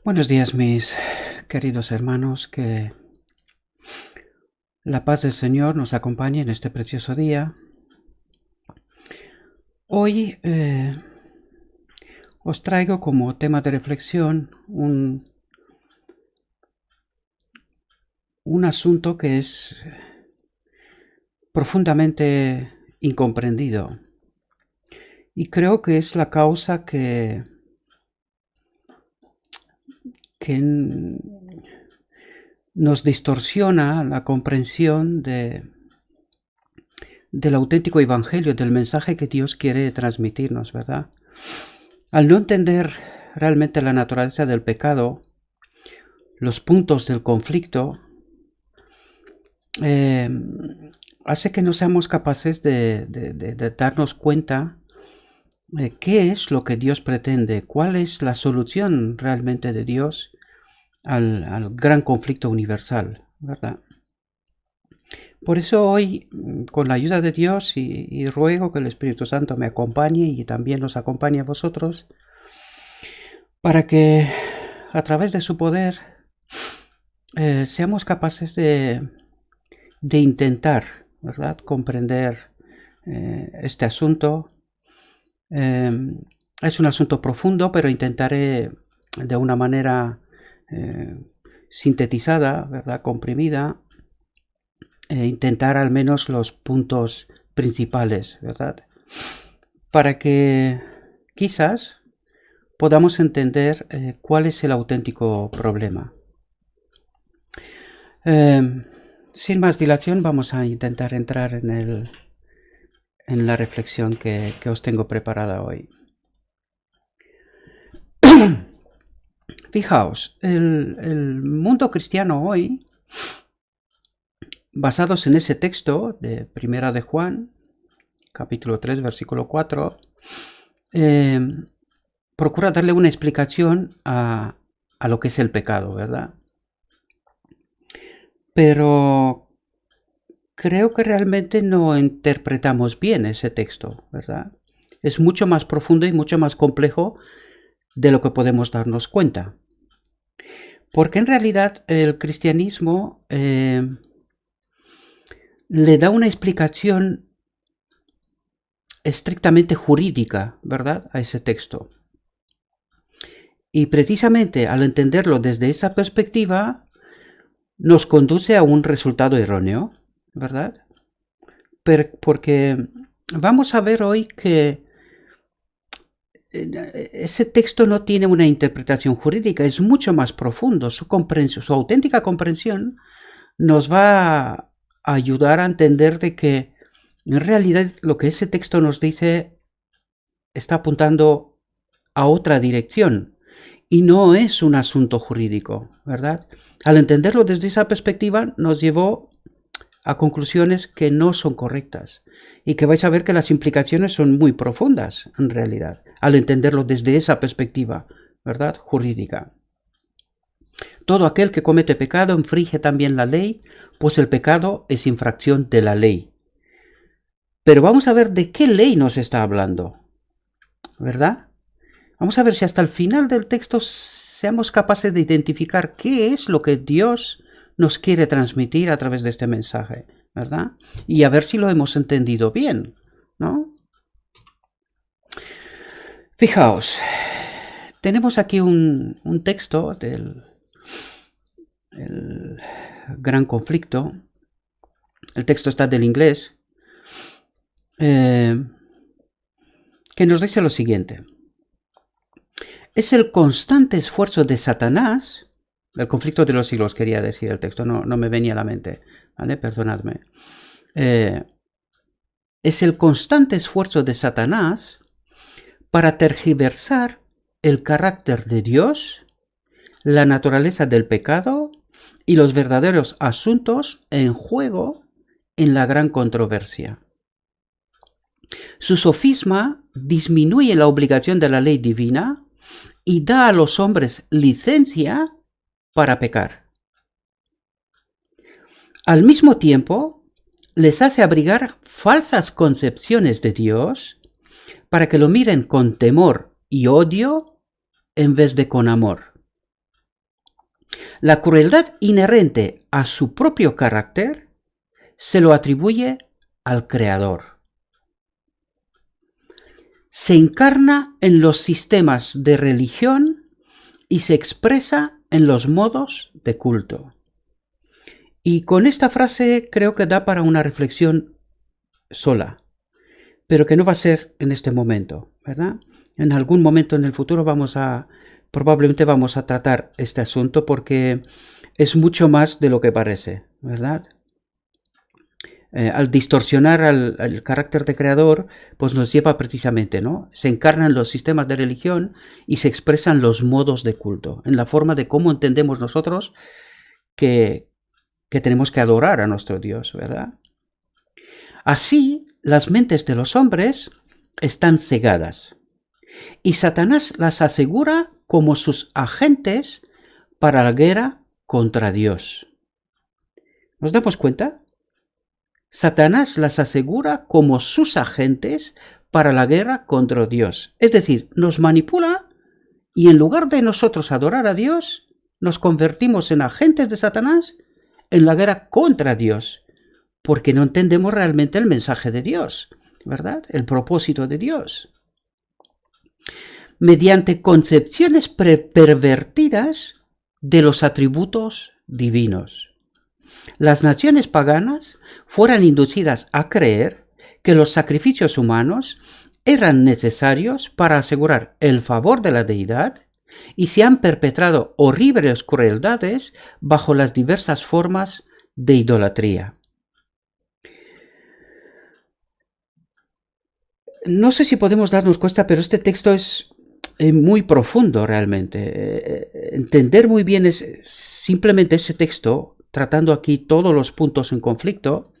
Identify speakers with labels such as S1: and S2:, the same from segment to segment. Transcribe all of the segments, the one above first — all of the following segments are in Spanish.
S1: Buenos días, mis queridos hermanos, que la paz del Señor nos acompañe en este precioso día. Hoy os traigo como tema de reflexión un asunto que es profundamente incomprendido y creo que es la causa que nos distorsiona la comprensión del auténtico evangelio, del mensaje que Dios quiere transmitirnos, ¿verdad? Al no entender realmente la naturaleza del pecado, los puntos del conflicto, hace que no seamos capaces de darnos cuenta de qué es lo que Dios pretende, cuál es la solución realmente de Dios al gran conflicto universal, ¿verdad? Por eso hoy, con la ayuda de Dios, y ruego que el Espíritu Santo me acompañe y también los acompañe a vosotros, para que a través de su poder seamos capaces de intentar, ¿verdad?, comprender este asunto. Es un asunto profundo, pero intentaré de una manera sintetizada, ¿verdad?, comprimida, intentar al menos los puntos principales, ¿verdad?, para que quizás podamos entender cuál es el auténtico problema. Sin más dilación, vamos a intentar entrar en la reflexión que os tengo preparada hoy. Fijaos, el mundo cristiano hoy, basados en ese texto de Primera de Juan, capítulo 3, versículo 4, procura darle una explicación a lo que es el pecado, ¿verdad? Pero creo que realmente no interpretamos bien ese texto, ¿verdad? Es mucho más profundo y mucho más complejo de lo que podemos darnos cuenta. Porque en realidad el cristianismo le da una explicación estrictamente jurídica, ¿verdad?, a ese texto. Y precisamente al entenderlo desde esa perspectiva, nos conduce a un resultado erróneo, ¿verdad? Porque vamos a ver hoy que ese texto no tiene una interpretación jurídica, es mucho más profundo. Su auténtica comprensión nos va a ayudar a entender de que en realidad lo que ese texto nos dice está apuntando a otra dirección y no es un asunto jurídico, ¿verdad? Al entenderlo desde esa perspectiva nos llevó a conclusiones que no son correctas y que vais a ver que las implicaciones son muy profundas en realidad, al entenderlo desde esa perspectiva, ¿verdad?, jurídica. Todo aquel que comete pecado infringe también la ley, pues el pecado es infracción de la ley. Pero vamos a ver de qué ley nos está hablando, ¿verdad? Vamos a ver si hasta el final del texto seamos capaces de identificar qué es lo que Dios nos quiere transmitir a través de este mensaje, ¿verdad? Y a ver si lo hemos entendido bien, ¿no? Fijaos, tenemos aquí un texto del gran conflicto. El texto está del inglés, que nos dice lo siguiente. Es el constante esfuerzo de Satanás, el conflicto de los siglos quería decir el texto, no me venía a la mente, ¿vale? Perdonadme. Es el constante esfuerzo de Satanás para tergiversar el carácter de Dios, la naturaleza del pecado y los verdaderos asuntos en juego en la gran controversia. Su sofisma disminuye la obligación de la ley divina y da a los hombres licencia para pecar. Al mismo tiempo, les hace abrigar falsas concepciones de Dios para que lo miren con temor y odio en vez de con amor. La crueldad inherente a su propio carácter se lo atribuye al Creador. Se encarna en los sistemas de religión y se expresa en los modos de culto. Y con esta frase creo que da para una reflexión sola, pero que no va a ser en este momento, ¿verdad? En algún momento en el futuro probablemente vamos a tratar este asunto porque es mucho más de lo que parece, ¿verdad? Al distorsionar el carácter de creador, pues nos lleva precisamente, ¿no? Se encarnan los sistemas de religión y se expresan los modos de culto, en la forma de cómo entendemos nosotros que tenemos que adorar a nuestro Dios, ¿verdad? Así, las mentes de los hombres están cegadas y Satanás las asegura como sus agentes para la guerra contra Dios. ¿Nos damos cuenta? Satanás las asegura como sus agentes para la guerra contra Dios. Es decir, nos manipula y en lugar de nosotros adorar a Dios, nos convertimos en agentes de Satanás en la guerra contra Dios, porque no entendemos realmente el mensaje de Dios, ¿verdad? El propósito de Dios. Mediante concepciones pervertidas de los atributos divinos. Las naciones paganas fueran inducidas a creer que los sacrificios humanos eran necesarios para asegurar el favor de la deidad y se han perpetrado horribles crueldades bajo las diversas formas de idolatría. No sé si podemos darnos cuenta, pero este texto es muy profundo realmente. Entender muy bien simplemente ese texto, tratando aquí todos los puntos en conflicto,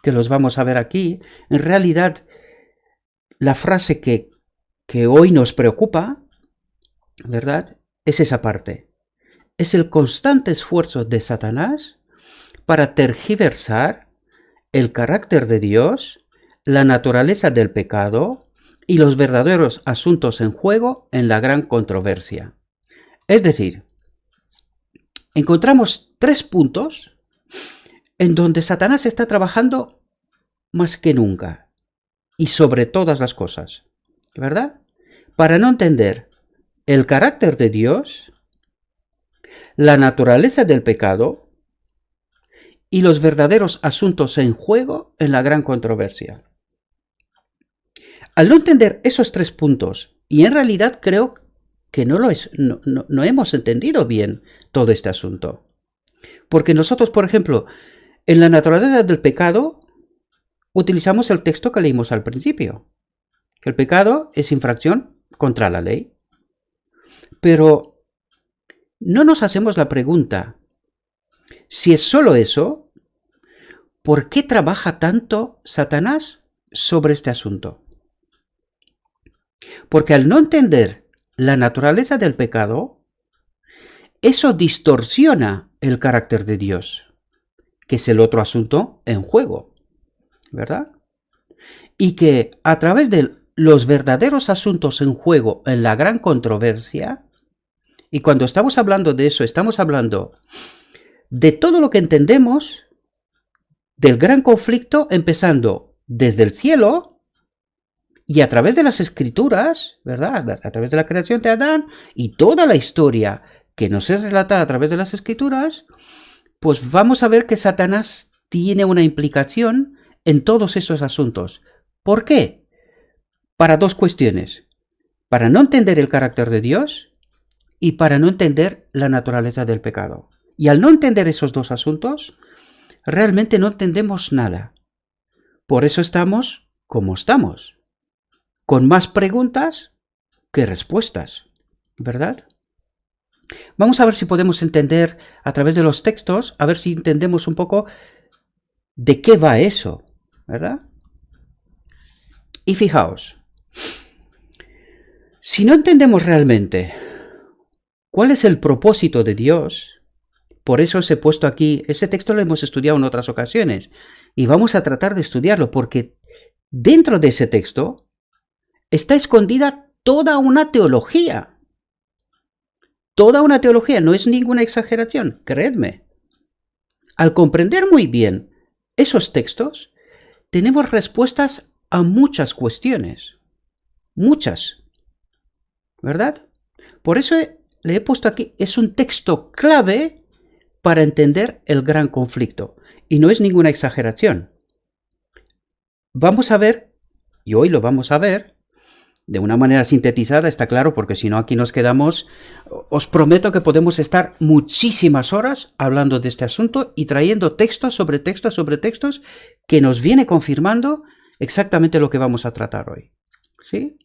S1: que los vamos a ver aquí, en realidad la frase que hoy nos preocupa, ¿verdad? Es esa parte. Es el constante esfuerzo de Satanás para tergiversar el carácter de Dios, la naturaleza del pecado y los verdaderos asuntos en juego en la gran controversia. Es decir, encontramos 3 puntos en donde Satanás está trabajando más que nunca y sobre todas las cosas, ¿verdad? Para no entender el carácter de Dios, la naturaleza del pecado y los verdaderos asuntos en juego en la gran controversia. Al no entender esos 3 puntos, y en realidad creo que no hemos entendido bien todo este asunto. Porque nosotros, por ejemplo, en la naturaleza del pecado, utilizamos el texto que leímos al principio, que el pecado es infracción contra la ley. Pero no nos hacemos la pregunta, si es solo eso, ¿por qué trabaja tanto Satanás sobre este asunto? Porque al no entender la naturaleza del pecado, eso distorsiona el carácter de Dios, que es el otro asunto en juego, ¿verdad? Y que a través de los verdaderos asuntos en juego en la gran controversia, y cuando estamos hablando de eso, estamos hablando de todo lo que entendemos del gran conflicto, empezando desde el cielo y a través de las escrituras, ¿verdad? A través de la creación de Adán y toda la historia que nos es relatada a través de las escrituras, pues vamos a ver que Satanás tiene una implicación en todos esos asuntos. ¿Por qué? Para 2 cuestiones. Para no entender el carácter de Dios y para no entender la naturaleza del pecado. Y al no entender esos 2 asuntos, realmente no entendemos nada. Por eso estamos como estamos, con más preguntas que respuestas, ¿verdad? Vamos a ver si podemos entender a través de los textos, a ver si entendemos un poco de qué va eso, ¿verdad? Y fijaos, si no entendemos realmente cuál es el propósito de Dios, por eso os he puesto aquí, ese texto lo hemos estudiado en otras ocasiones, y vamos a tratar de estudiarlo, porque dentro de ese texto está escondida toda una teología toda una teología, no es ninguna exageración, creedme. Al comprender muy bien esos textos, tenemos respuestas a muchas cuestiones. Muchas. ¿Verdad? Por eso le he puesto aquí, es un texto clave para entender el gran conflicto. Y no es ninguna exageración. Vamos a ver, y hoy lo vamos a ver, de una manera sintetizada, está claro, porque si no aquí nos quedamos. Os prometo que podemos estar muchísimas horas hablando de este asunto y trayendo textos sobre textos sobre textos que nos viene confirmando exactamente lo que vamos a tratar hoy. ¿Sí?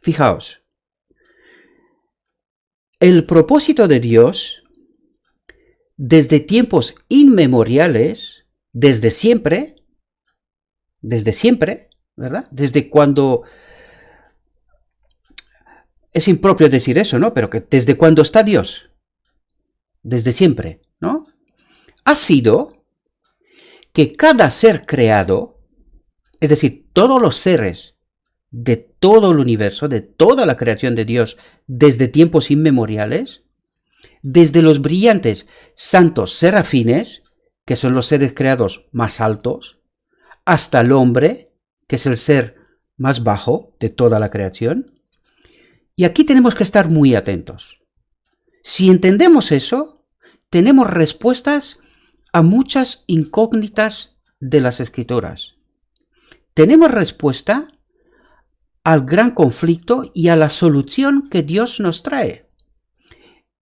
S1: Fijaos, el propósito de Dios, desde tiempos inmemoriales, desde siempre, ¿verdad? Desde cuando... Es impropio decir eso, ¿no? Pero que desde cuando está Dios, desde siempre, ¿no? Ha sido que cada ser creado, es decir, todos los seres de todo el universo, de toda la creación de Dios, desde tiempos inmemoriales, desde los brillantes santos serafines, que son los seres creados más altos, hasta el hombre, que es el ser más bajo de toda la creación. Y aquí tenemos que estar muy atentos. Si entendemos eso, tenemos respuestas a muchas incógnitas de las Escrituras. Tenemos respuesta al gran conflicto y a la solución que Dios nos trae.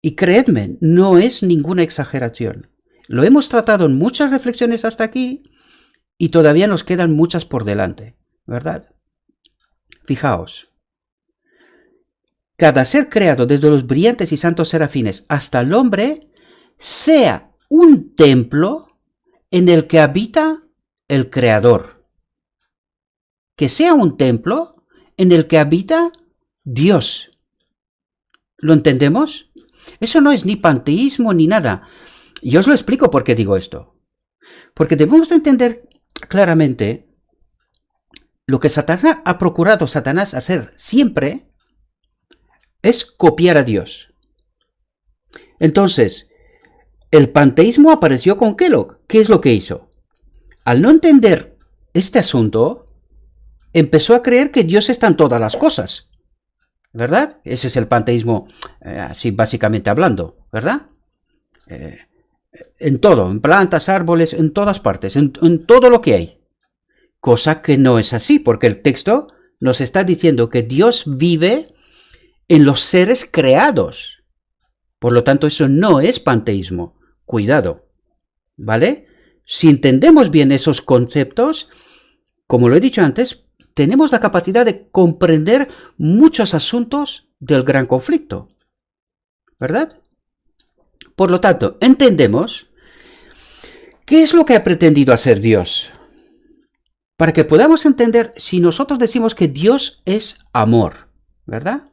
S1: Y creedme, no es ninguna exageración. Lo hemos tratado en muchas reflexiones hasta aquí y todavía nos quedan muchas por delante, ¿verdad? Fijaos. Cada ser creado, desde los brillantes y santos serafines hasta el hombre, sea un templo en el que habita el Creador. Que sea un templo en el que habita Dios. ¿Lo entendemos? Eso no es ni panteísmo ni nada. Yo os lo explico por qué digo esto. Porque debemos entender claramente lo que Satanás ha procurado hacer siempre es copiar a Dios. Entonces, el panteísmo apareció con Kellogg. ¿Qué es lo que hizo? Al no entender este asunto, empezó a creer que Dios está en todas las cosas. ¿Verdad? Ese es el panteísmo, así básicamente hablando, ¿verdad? En todo, en plantas, árboles, en todas partes, en todo lo que hay. Cosa que no es así, porque el texto nos está diciendo que Dios vive en los seres creados. Por lo tanto, eso no es panteísmo. Cuidado, ¿vale? Si entendemos bien esos conceptos, como lo he dicho antes, tenemos la capacidad de comprender muchos asuntos del gran conflicto, ¿verdad? Por lo tanto, entendemos qué es lo que ha pretendido hacer Dios. Para que podamos entender, si nosotros decimos que Dios es amor, ¿verdad?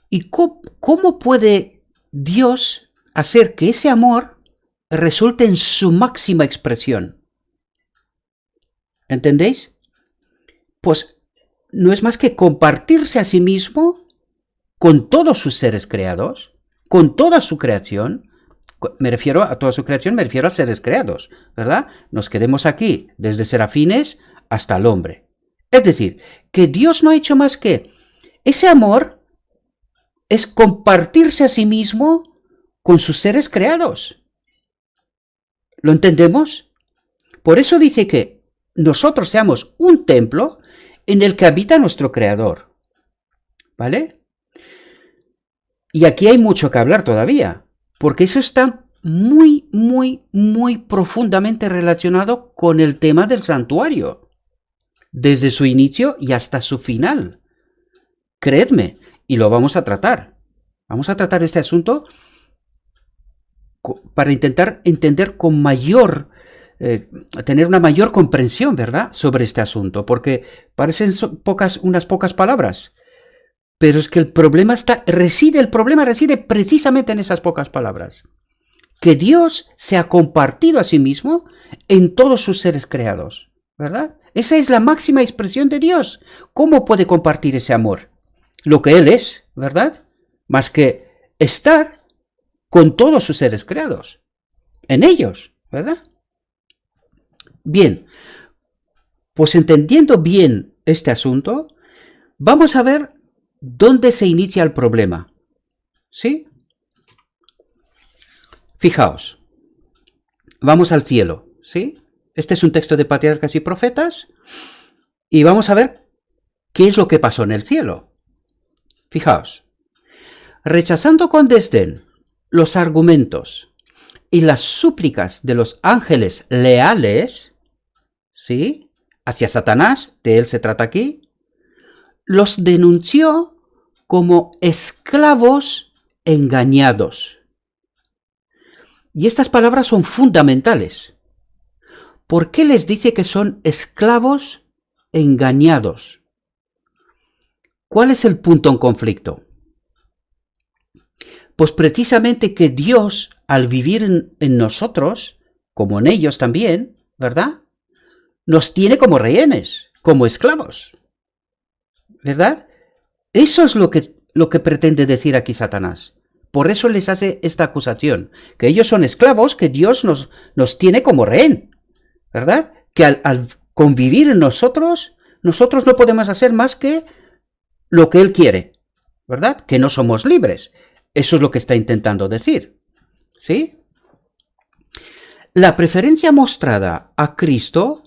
S1: ¿Y cómo puede Dios hacer que ese amor resulte en su máxima expresión? ¿Entendéis? Pues no es más que compartirse a sí mismo con todos sus seres creados, con toda su creación. Me refiero a toda su creación, me refiero a seres creados, ¿verdad? Nos quedemos aquí, desde serafines hasta el hombre. Es decir, que Dios no ha hecho más que ese amor es compartirse a sí mismo con sus seres creados. ¿Lo entendemos? Por eso dice que nosotros seamos un templo en el que habita nuestro Creador. ¿Vale? Y aquí hay mucho que hablar todavía, porque eso está muy, muy, muy profundamente relacionado con el tema del santuario, desde su inicio y hasta su final. Creedme, y lo vamos a tratar. Vamos a tratar este asunto para intentar entender con mayor, tener una mayor comprensión, ¿verdad?, sobre este asunto, porque parecen unas pocas palabras, pero es que el problema reside precisamente en esas pocas palabras. Que Dios se ha compartido a sí mismo en todos sus seres creados, ¿verdad? Esa es la máxima expresión de Dios. ¿Cómo puede compartir ese amor? Lo que Él es, ¿verdad? más que estar con todos sus seres creados, en ellos, ¿verdad? Bien, pues entendiendo bien este asunto, vamos a ver dónde se inicia el problema, ¿sí? Fijaos, vamos al cielo, ¿sí? Este es un texto de Patriarcas y Profetas y vamos a ver qué es lo que pasó en el cielo. Fijaos, rechazando con desdén los argumentos y las súplicas de los ángeles leales, ¿sí? Hacia Satanás, de él se trata aquí, los denunció como esclavos engañados. Y estas palabras son fundamentales. ¿Por qué les dice que son esclavos engañados? ¿Cuál es el punto en conflicto? Pues precisamente que Dios, al vivir en nosotros, como en ellos también, ¿verdad?, nos tiene como rehenes, como esclavos, ¿verdad? Eso es lo que pretende decir aquí Satanás. Por eso les hace esta acusación, que ellos son esclavos, que Dios nos tiene como rehén, ¿verdad? Que al convivir en nosotros no podemos hacer más que lo que Él quiere, ¿verdad? Que no somos libres. Eso es lo que está intentando decir, ¿sí? La preferencia mostrada a Cristo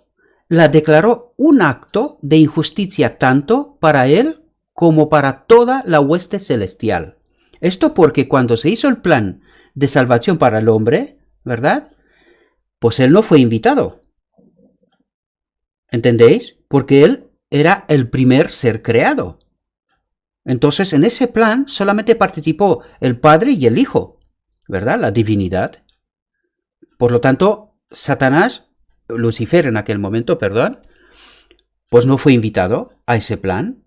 S1: la declaró un acto de injusticia tanto para Él como para toda la hueste celestial. Esto porque cuando se hizo el plan de salvación para el hombre, ¿verdad?, pues Él no fue invitado. ¿Entendéis? Porque Él era el primer ser creado. Entonces, en ese plan solamente participó el Padre y el Hijo, ¿verdad?, la divinidad. Por lo tanto, Satanás, Lucifer en aquel momento, perdón, pues no fue invitado a ese plan.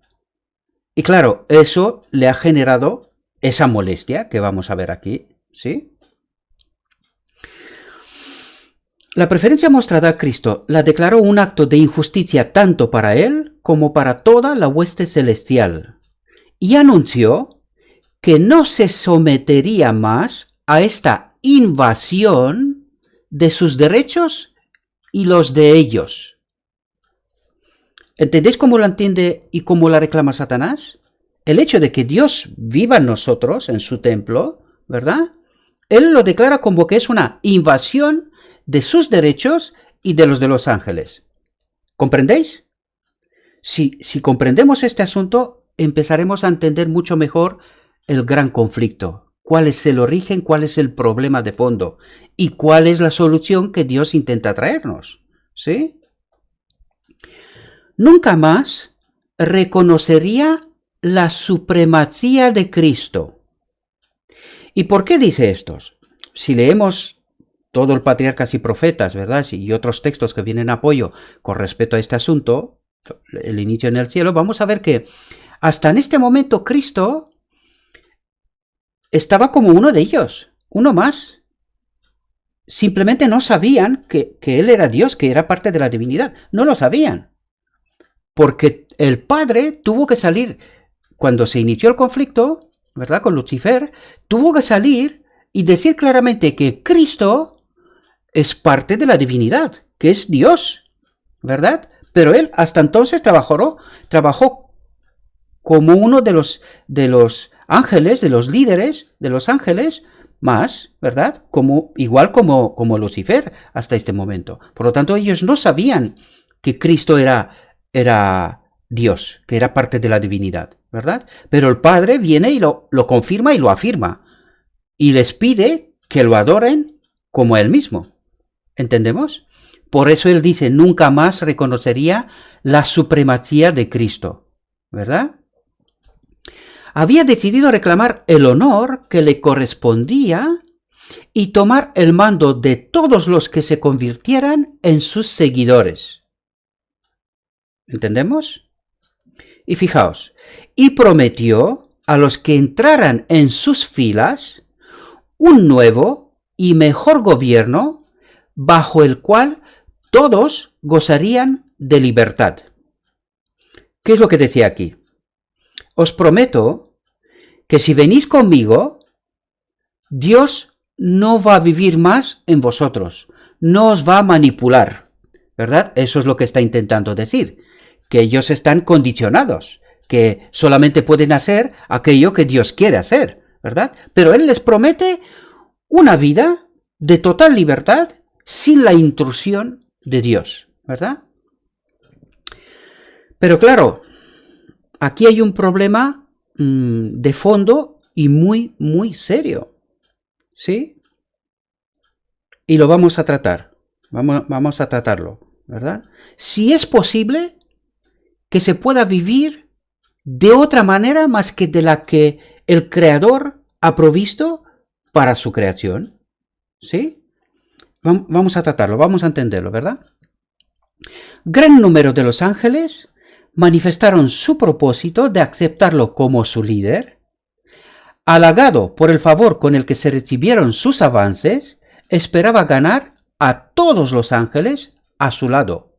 S1: Y claro, eso le ha generado esa molestia que vamos a ver aquí, ¿sí? La preferencia mostrada a Cristo la declaró un acto de injusticia tanto para él como para toda la hueste celestial, y anunció que no se sometería más a esta invasión de sus derechos y los de ellos. ¿Entendéis cómo lo entiende y cómo la reclama Satanás? El hecho de que Dios viva en nosotros, en su templo, ¿verdad?, Él lo declara como que es una invasión de sus derechos y de los ángeles. ¿Comprendéis? Si comprendemos este asunto, empezaremos a entender mucho mejor el gran conflicto. ¿Cuál es el origen? ¿Cuál es el problema de fondo? ¿Y cuál es la solución que Dios intenta traernos? ¿Sí? Nunca más reconocería la supremacía de Cristo. ¿Y por qué dice esto? Si leemos todo el Patriarcas y Profetas, ¿verdad?, y otros textos que vienen a apoyo con respecto a este asunto, el inicio en el cielo, vamos a ver que hasta en este momento Cristo estaba como uno de ellos, uno más. Simplemente no sabían que Él era Dios, que era parte de la divinidad. No lo sabían. Porque el Padre tuvo que salir, cuando se inició el conflicto, ¿verdad?, con Lucifer, tuvo que salir y decir claramente que Cristo es parte de la divinidad, que es Dios, ¿verdad? Pero Él hasta entonces trabajó como uno de los ángeles, de los líderes de los ángeles, más, ¿verdad?, igual como Lucifer hasta este momento. Por lo tanto, ellos no sabían que Cristo era Dios, que era parte de la divinidad, ¿verdad? Pero el Padre viene y lo confirma y lo afirma, y les pide que lo adoren como Él mismo. ¿Entendemos? Por eso Él dice, nunca más reconocería la supremacía de Cristo, ¿verdad? Había decidido reclamar el honor que le correspondía y tomar el mando de todos los que se convirtieran en sus seguidores. ¿Entendemos? Y fijaos, y prometió a los que entraran en sus filas un nuevo y mejor gobierno bajo el cual todos gozarían de libertad. ¿Qué es lo que decía aquí? Os prometo que si venís conmigo, Dios no va a vivir más en vosotros, no os va a manipular, ¿verdad? Eso es lo que está intentando decir, que ellos están condicionados, que solamente pueden hacer aquello que Dios quiere hacer, ¿verdad? Pero Él les promete una vida de total libertad sin la intrusión de Dios, ¿verdad? Pero claro, aquí hay un problema de fondo y muy, muy serio, ¿sí? Y lo vamos a tratar, vamos a tratarlo, ¿verdad? Si es posible que se pueda vivir de otra manera más que de la que el Creador ha provisto para su creación, ¿sí? Vamos a tratarlo, vamos a entenderlo, ¿verdad? Gran número de los ángeles manifestaron su propósito de aceptarlo como su líder. Halagado por el favor con el que se recibieron sus avances, esperaba ganar a todos los ángeles a su lado,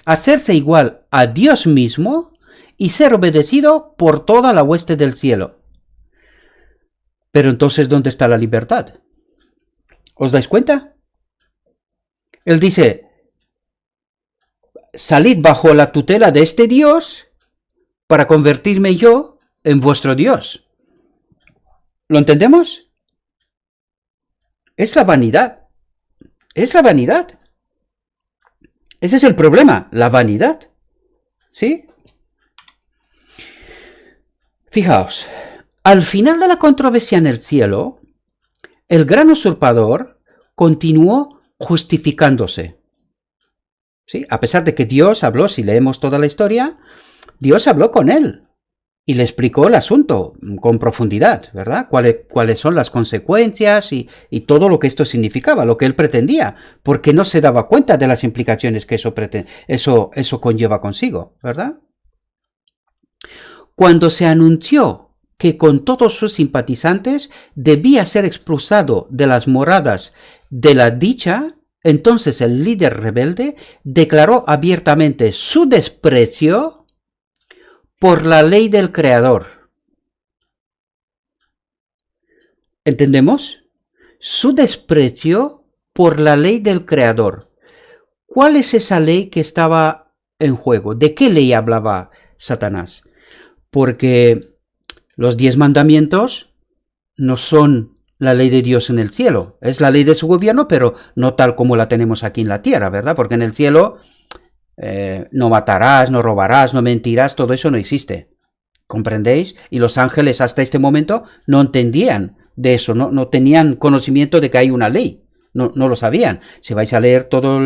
S1: hacerse igual a Dios mismo y ser obedecido por toda la hueste del cielo. Pero entonces, ¿dónde está la libertad? ¿Os dais cuenta? Él dice, salid bajo la tutela de este Dios para convertirme yo en vuestro Dios. ¿Lo entendemos? Es la vanidad. Es la vanidad. Ese es el problema, la vanidad. ¿Sí? Fijaos, al final de la controversia en el cielo, el gran usurpador continuó justificándose. ¿Sí? A pesar de que Dios habló, si leemos toda la historia, Dios habló con él y le explicó el asunto con profundidad, ¿verdad? Cuáles son las consecuencias y todo lo que esto significaba, lo que él pretendía, porque no se daba cuenta de las implicaciones que eso conlleva consigo, ¿verdad? Cuando se anunció que con todos sus simpatizantes debía ser expulsado de las moradas de la dicha, entonces el líder rebelde declaró abiertamente su desprecio por la ley del Creador. ¿Entendemos? Su desprecio por la ley del Creador. ¿Cuál es esa ley que estaba en juego? ¿De qué ley hablaba Satanás? Porque los 10 mandamientos no son la ley de Dios en el cielo. Es la ley de su gobierno, pero no tal como la tenemos aquí en la tierra, ¿verdad? Porque en el cielo no matarás, no robarás, no mentirás, todo eso no existe. ¿Comprendéis? Y los ángeles hasta este momento no entendían de eso, no tenían conocimiento de que hay una ley. No lo sabían. Si vais a leer todo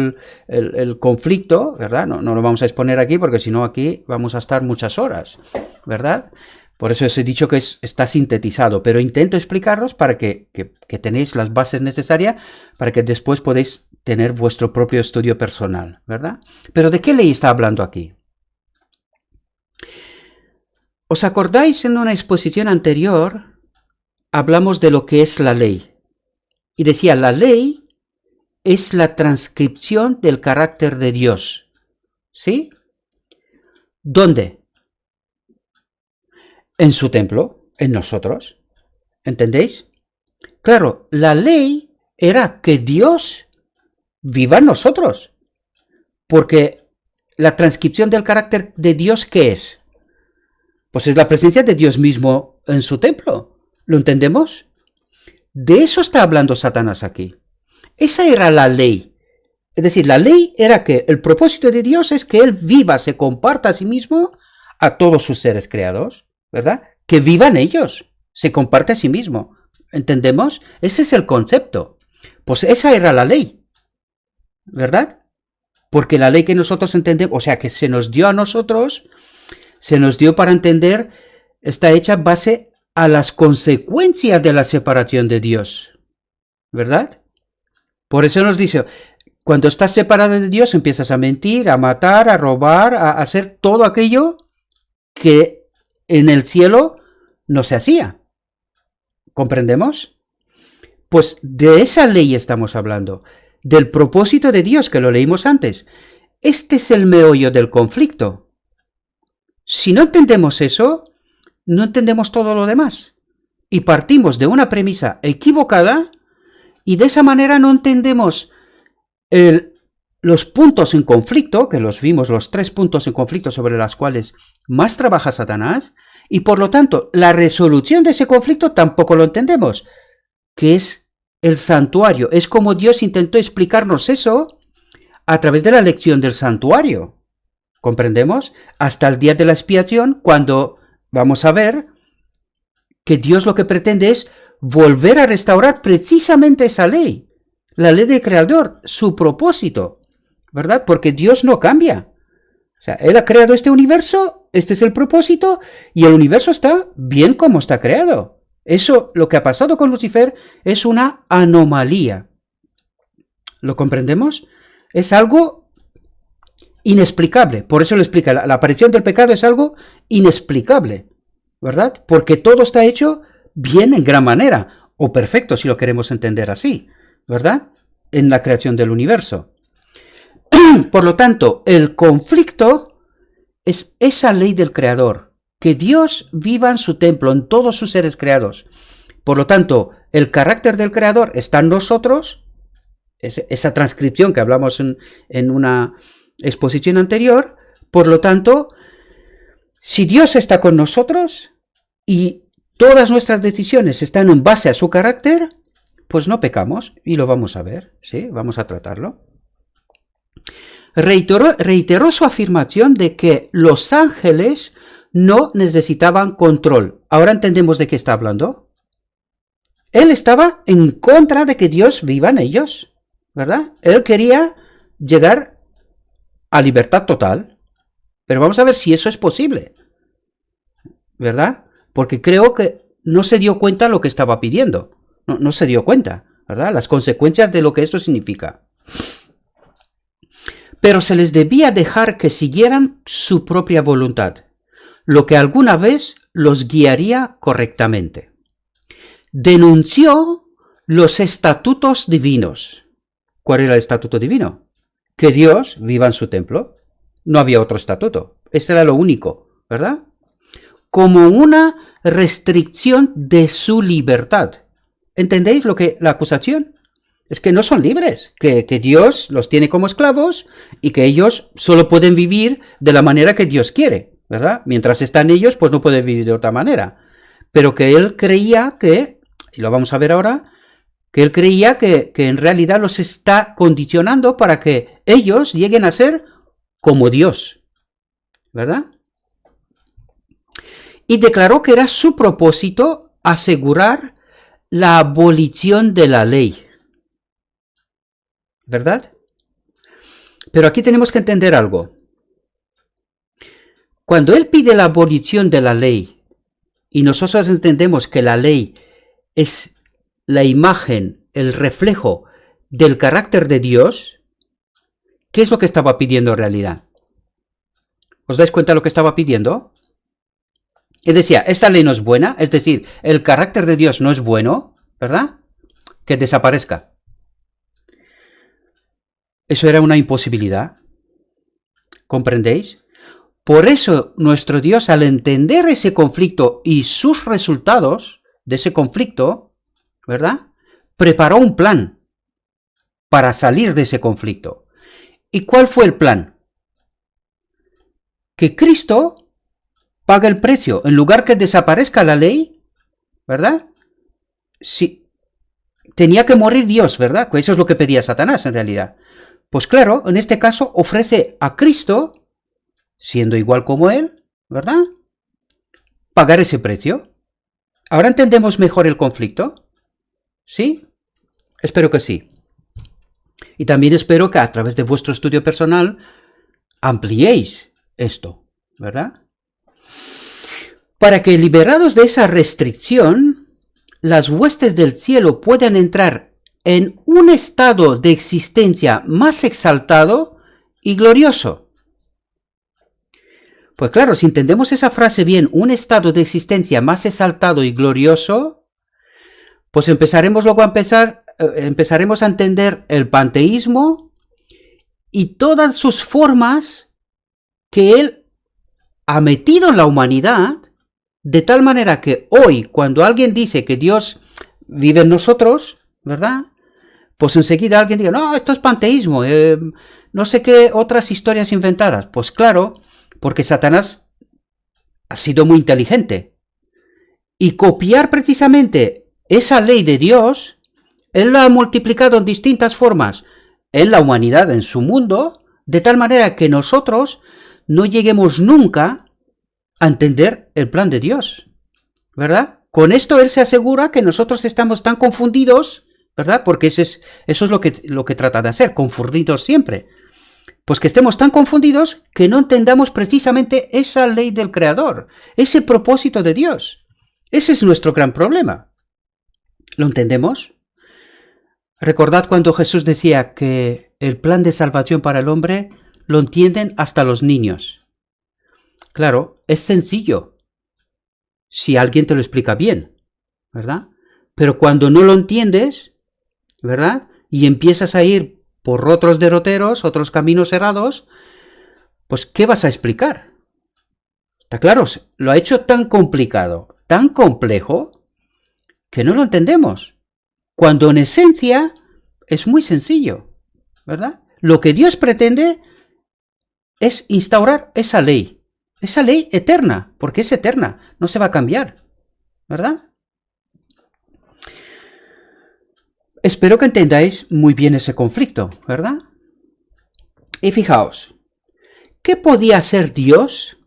S1: el conflicto, ¿verdad? No lo vamos a exponer aquí porque si no aquí vamos a estar muchas horas, ¿verdad? Por eso os he dicho que está sintetizado, pero intento explicaros para que tenéis las bases necesarias para que después podéis tener vuestro propio estudio personal, ¿verdad? Pero ¿de qué ley está hablando aquí? ¿Os acordáis en una exposición anterior? Hablamos de lo que es la ley. Y decía, la ley es la transcripción del carácter de Dios. ¿Sí? ¿Dónde? En su templo, en nosotros. ¿Entendéis? Claro, la ley era que Dios viva en nosotros. Porque la transcripción del carácter de Dios, ¿qué es? Pues es la presencia de Dios mismo en su templo. ¿Lo entendemos? De eso está hablando Satanás aquí. Esa era la ley. Es decir, la ley era que el propósito de Dios es que Él viva, se comparta a sí mismo a todos sus seres creados, ¿verdad? Que vivan ellos, se comparte a sí mismo. ¿Entendemos? Ese es el concepto. Pues esa era la ley, ¿verdad? Porque la ley que nosotros entendemos, o sea, que se nos dio a nosotros, se nos dio para entender, está hecha en base a las consecuencias de la separación de Dios, ¿verdad? Por eso nos dice, cuando estás separado de Dios empiezas a mentir, a matar, a robar, a hacer todo aquello que en el cielo no se hacía. ¿Comprendemos? Pues de esa ley estamos hablando, del propósito de Dios que lo leímos antes. Este es el meollo del conflicto. Si no entendemos eso, no entendemos todo lo demás. y partimos de una premisa equivocada y de esa manera no entendemos los puntos en conflicto, que los vimos, los 3 puntos en conflicto sobre los cuales más trabaja Satanás, y por lo tanto la resolución de ese conflicto tampoco lo entendemos, que es el santuario. Es como Dios intentó explicarnos eso a través de la lección del santuario. ¿Comprendemos? Hasta el día de la expiación, cuando vamos a ver que Dios lo que pretende es volver a restaurar precisamente esa ley, la ley del Creador, su propósito, ¿verdad? Porque Dios no cambia. O sea, Él ha creado este universo, este es el propósito, y el universo está bien como está creado. Eso, lo que ha pasado con Lucifer, es una anomalía. ¿Lo comprendemos? Es algo inexplicable. Por eso lo explica. La aparición del pecado es algo inexplicable, ¿verdad? Porque todo está hecho bien en gran manera, o perfecto si lo queremos entender así, ¿verdad? En la creación del universo. Por lo tanto, el conflicto es esa ley del Creador, que Dios viva en su templo, en todos sus seres creados. Por lo tanto, el carácter del Creador está en nosotros, esa transcripción que hablamos en una exposición anterior. Por lo tanto, si Dios está con nosotros y todas nuestras decisiones están en base a su carácter, pues no pecamos, y lo vamos a ver, ¿sí? Vamos a tratarlo. Reiteró su afirmación de que los ángeles no necesitaban control. Ahora entendemos de qué está hablando. Él estaba en contra de que Dios viva en ellos, ¿verdad? Él quería llegar a libertad total. Pero vamos a ver si eso es posible, ¿verdad? Porque creo que no se dio cuenta de lo que estaba pidiendo. No se dio cuenta, ¿verdad? Las consecuencias de lo que esto significa. Pero se les debía dejar que siguieran su propia voluntad, lo que alguna vez los guiaría correctamente. Denunció los estatutos divinos. ¿Cuál era el estatuto divino? Que Dios viva en su templo. No había otro estatuto. Este era lo único, ¿verdad? Como una restricción de su libertad. ¿Entendéis la acusación? Es que no son libres, que Dios los tiene como esclavos y que ellos solo pueden vivir de la manera que Dios quiere, ¿verdad? Mientras están ellos, pues no pueden vivir de otra manera. Pero que él creía que, y lo vamos a ver ahora, que él creía que en realidad los está condicionando para que ellos lleguen a ser como Dios, ¿verdad? Y declaró que era su propósito asegurar la abolición de la ley, ¿verdad? Pero aquí tenemos que entender algo. Cuando él pide la abolición de la ley, y nosotros entendemos que la ley es la imagen, el reflejo del carácter de Dios, ¿qué es lo que estaba pidiendo en realidad? ¿Os dais cuenta de lo que estaba pidiendo? Él decía, esta ley no es buena, es decir, el carácter de Dios no es bueno, ¿verdad? Que desaparezca. Eso era una imposibilidad. ¿Comprendéis? Por eso nuestro Dios, al entender ese conflicto y sus resultados de ese conflicto, ¿verdad? Preparó un plan para salir de ese conflicto. ¿Y cuál fue el plan? Que Cristo pague el precio. En lugar que desaparezca la ley, ¿verdad? Sí, tenía que morir Dios, ¿verdad? Pues eso es lo que pedía Satanás en realidad. Pues claro, en este caso ofrece a Cristo, siendo igual como Él, ¿verdad? Pagar ese precio. ¿Ahora entendemos mejor el conflicto? ¿Sí? Espero que sí. Y también espero que a través de vuestro estudio personal ampliéis esto, ¿verdad? Para que liberados de esa restricción, las huestes del cielo puedan entrar en un estado de existencia más exaltado y glorioso. Pues claro, si entendemos esa frase bien, un estado de existencia más exaltado y glorioso, pues empezaremos a entender el panteísmo y todas sus formas que él ha metido en la humanidad De tal manera que hoy, cuando alguien dice que Dios vive en nosotros, ¿verdad? Pues enseguida alguien diga, no, esto es panteísmo, no sé qué otras historias inventadas. Pues claro, porque Satanás ha sido muy inteligente. Y copiar precisamente esa ley de Dios, él la ha multiplicado en distintas formas en la humanidad, en su mundo, de tal manera que nosotros no lleguemos nunca a entender el plan de Dios, ¿verdad? Con esto él se asegura que nosotros estamos tan confundidos, ¿verdad? Porque eso es lo que trata de hacer, confundidos siempre. Pues que estemos tan confundidos que no entendamos precisamente esa ley del Creador, ese propósito de Dios. Ese es nuestro gran problema. ¿Lo entendemos? Recordad cuando Jesús decía que el plan de salvación para el hombre lo entienden hasta los niños. Claro, es sencillo si alguien te lo explica bien, ¿verdad? Pero cuando no lo entiendes, ¿verdad? Y empiezas a ir por otros derroteros, otros caminos errados, pues ¿qué vas a explicar? Está claro, lo ha hecho tan complicado, tan complejo, que no lo entendemos. Cuando en esencia es muy sencillo, ¿verdad? Lo que Dios pretende es instaurar esa ley eterna, porque es eterna, no se va a cambiar, ¿verdad? Espero que entendáis muy bien ese conflicto, ¿verdad? Y fijaos, ¿qué podía hacer Dios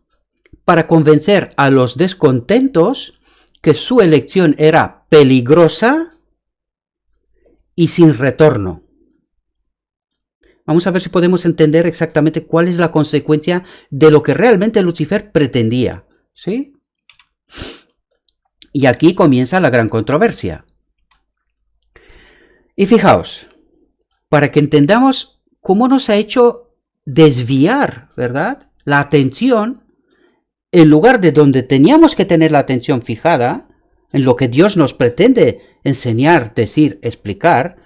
S1: para convencer a los descontentos que su elección era peligrosa y sin retorno? Vamos a ver si podemos entender exactamente cuál es la consecuencia de lo que realmente Lucifer pretendía, ¿sí? Y aquí comienza la gran controversia. Y fijaos, para que entendamos cómo nos ha hecho desviar, ¿verdad?, la atención, en lugar de donde teníamos que tener la atención fijada, en lo que Dios nos pretende enseñar, decir, explicar,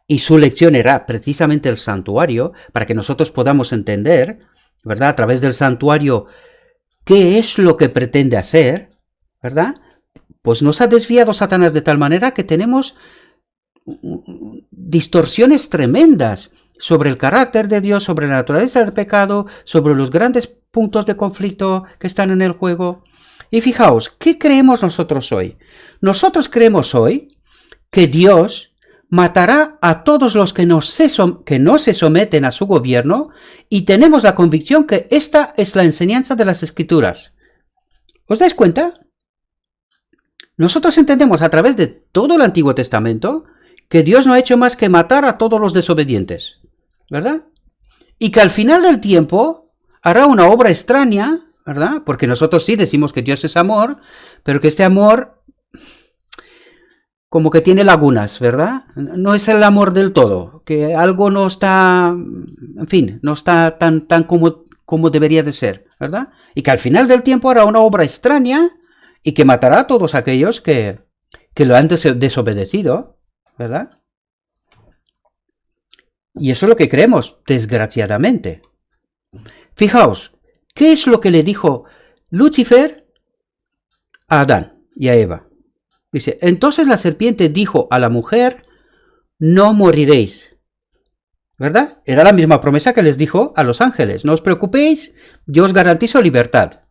S1: y su lección era precisamente el santuario, para que nosotros podamos entender, ¿verdad?, a través del santuario, qué es lo que pretende hacer, ¿verdad? Pues nos ha desviado Satanás de tal manera que tenemos distorsiones tremendas sobre el carácter de Dios, sobre la naturaleza del pecado, sobre los grandes puntos de conflicto que están en el juego. Y fijaos, ¿qué creemos nosotros hoy? Nosotros creemos hoy que Dios matará a todos los que no se someten a su gobierno, y tenemos la convicción que esta es la enseñanza de las Escrituras. ¿Os dais cuenta? Nosotros entendemos a través de todo el Antiguo Testamento que Dios no ha hecho más que matar a todos los desobedientes, ¿verdad? Y que al final del tiempo hará una obra extraña, ¿verdad? Porque nosotros sí decimos que Dios es amor, pero que este amor como que tiene lagunas, ¿verdad? No es el amor del todo, que algo no está, en fin, no está tan como debería de ser, ¿verdad? Y que al final del tiempo hará una obra extraña y que matará a todos aquellos que lo han desobedecido, ¿verdad? Y eso es lo que creemos, desgraciadamente. Fijaos, ¿qué es lo que le dijo Lucifer a Adán y a Eva? Dice, entonces la serpiente dijo a la mujer, no moriréis. ¿Verdad? Era la misma promesa que les dijo a los ángeles. No os preocupéis, yo os garantizo libertad.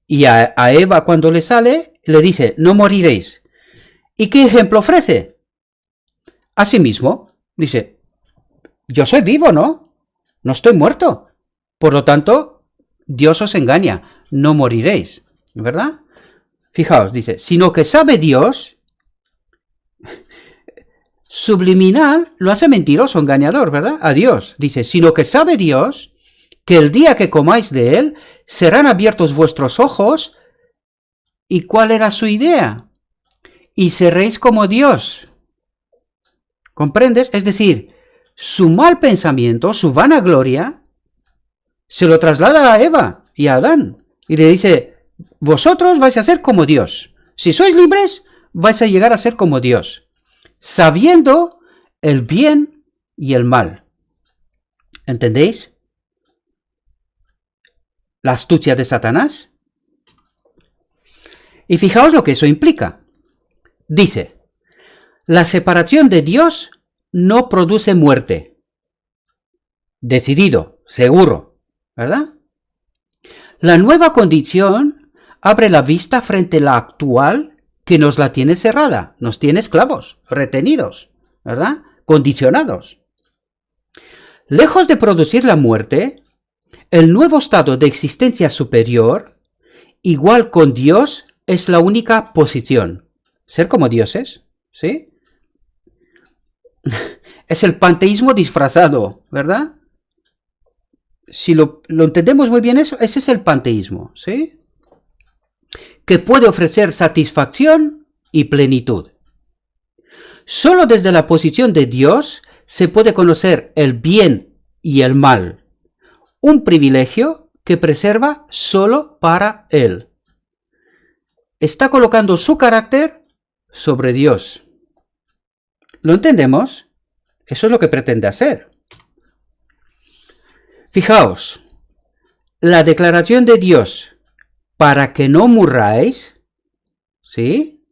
S1: Y a Eva cuando le sale, le dice, no moriréis. ¿Y qué ejemplo ofrece? Asimismo, dice, yo soy vivo, ¿no? No estoy muerto. Por lo tanto, Dios os engaña, no moriréis. ¿Verdad? Fijaos, dice, sino que sabe Dios, subliminal, lo hace mentiroso, engañador, ¿verdad? A Dios. Dice, sino que sabe Dios que el día que comáis de él, serán abiertos vuestros ojos. ¿Y cuál era su idea? Y seréis como Dios. ¿Comprendes? Es decir, su mal pensamiento, su vanagloria, se lo traslada a Eva y a Adán. Y le dice, vosotros vais a ser como Dios. Si sois libres, vais a llegar a ser como Dios, sabiendo el bien y el mal. ¿Entendéis? La astucia de Satanás. Y fijaos lo que eso implica. Dice, la separación de Dios no produce muerte. Decidido, seguro, ¿verdad? La nueva condición abre la vista frente a la actual que nos la tiene cerrada, nos tiene esclavos, retenidos, ¿verdad? Condicionados. Lejos de producir la muerte, el nuevo estado de existencia superior, igual con Dios, es la única posición. Ser como dioses, ¿sí? Es el panteísmo disfrazado, ¿verdad? Si lo entendemos muy bien eso, ese es el panteísmo, ¿sí? Que puede ofrecer satisfacción y plenitud. Solo desde la posición de Dios se puede conocer el bien y el mal, un privilegio que preserva solo para Él. Está colocando su carácter sobre Dios. ¿Lo entendemos? Eso es lo que pretende hacer. Fijaos, la declaración de Dios para que no murráis, ¿sí?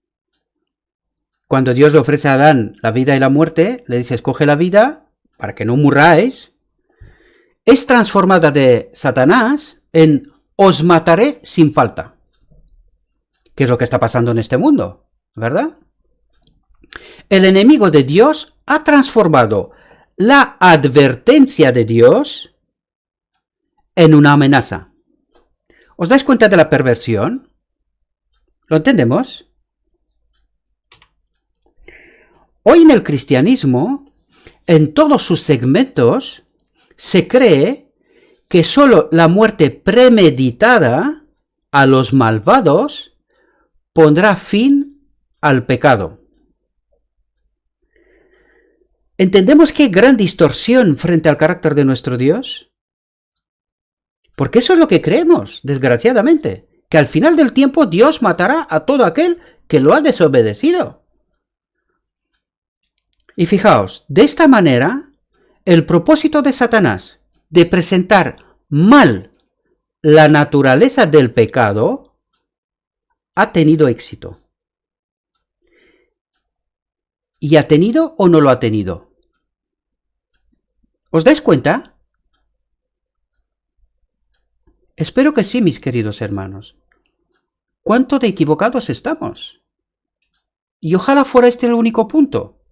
S1: Cuando Dios le ofrece a Adán la vida y la muerte, le dice, escoge la vida para que no murráis, es transformada de Satanás en os mataré sin falta. ¿Qué es lo que está pasando en este mundo? ¿Verdad? El enemigo de Dios ha transformado la advertencia de Dios en una amenaza. ¿Os dais cuenta de la perversión? ¿Lo entendemos? Hoy en el cristianismo, en todos sus segmentos, se cree que solo la muerte premeditada a los malvados pondrá fin al pecado. ¿Entendemos qué gran distorsión frente al carácter de nuestro Dios? Porque eso es lo que creemos, desgraciadamente, que al final del tiempo Dios matará a todo aquel que lo ha desobedecido. Y fijaos, de esta manera, el propósito de Satanás de presentar mal la naturaleza del pecado ha tenido éxito. ¿Y ha tenido o no lo ha tenido? ¿Os dais cuenta? Espero que sí, mis queridos hermanos. ¿Cuánto de equivocados estamos? Y ojalá fuera este el único punto.